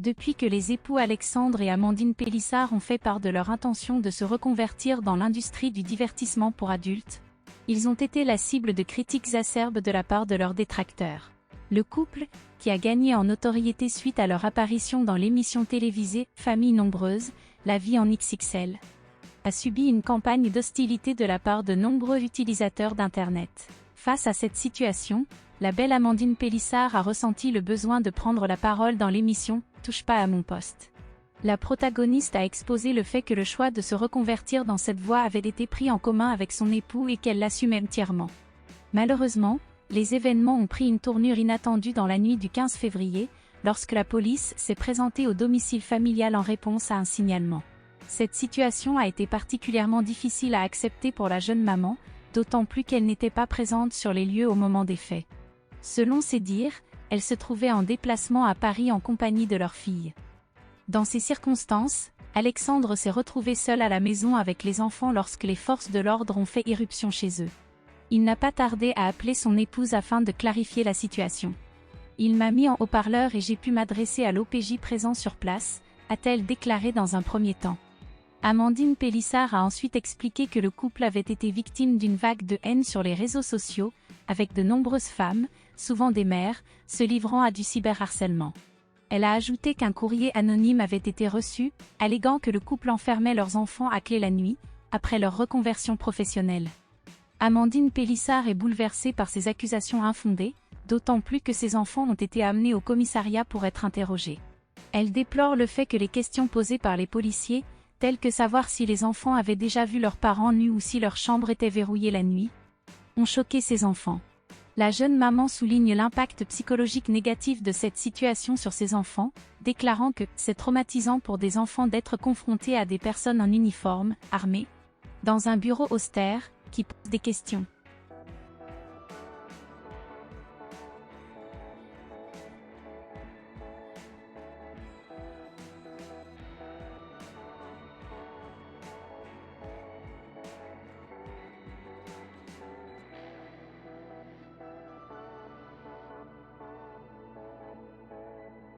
Depuis que les époux Alexandre et Amandine Pélissard ont fait part de leur intention de se reconvertir dans l'industrie du divertissement pour adultes, ils ont été la cible de critiques acerbes de la part de leurs détracteurs. Le couple, qui a gagné en notoriété suite à leur apparition dans l'émission télévisée « Famille nombreuse, la vie en XXL », a subi une campagne d'hostilité de la part de nombreux utilisateurs d'Internet. Face à cette situation, la belle Amandine Pélissard a ressenti le besoin de prendre la parole dans l'émission « Touche pas à mon poste ». La protagoniste a exposé le fait que le choix de se reconvertir dans cette voie avait été pris en commun avec son époux et qu'elle l'assume entièrement. Malheureusement, les événements ont pris une tournure inattendue dans la nuit du 15 février, lorsque la police s'est présentée au domicile familial en réponse à un signalement. Cette situation a été particulièrement difficile à accepter pour la jeune maman, d'autant plus qu'elle n'était pas présente sur les lieux au moment des faits. Selon ses dires, elle se trouvait en déplacement à Paris en compagnie de leur fille. Dans ces circonstances, Alexandre s'est retrouvé seul à la maison avec les enfants lorsque les forces de l'ordre ont fait irruption chez eux. Il n'a pas tardé à appeler son épouse afin de clarifier la situation. « Il m'a mis en haut-parleur et j'ai pu m'adresser à l'OPJ présent sur place », a-t-elle déclaré dans un premier temps. Amandine Pélissard a ensuite expliqué que le couple avait été victime d'une vague de haine sur les réseaux sociaux, avec de nombreuses femmes, souvent des mères, se livrant à du cyberharcèlement. Elle a ajouté qu'un courrier anonyme avait été reçu, alléguant que le couple enfermait leurs enfants à clé la nuit, après leur reconversion professionnelle. Amandine Pélissard est bouleversée par ces accusations infondées, d'autant plus que ses enfants ont été amenés au commissariat pour être interrogés. Elle déplore le fait que les questions posées par les policiers, telles que savoir si les enfants avaient déjà vu leurs parents nus ou si leur chambre était verrouillée la nuit, ont choqué ses enfants. La jeune maman souligne l'impact psychologique négatif de cette situation sur ses enfants, déclarant que c'est traumatisant pour des enfants d'être confrontés à des personnes en uniforme, armées, dans un bureau austère, qui posent des questions.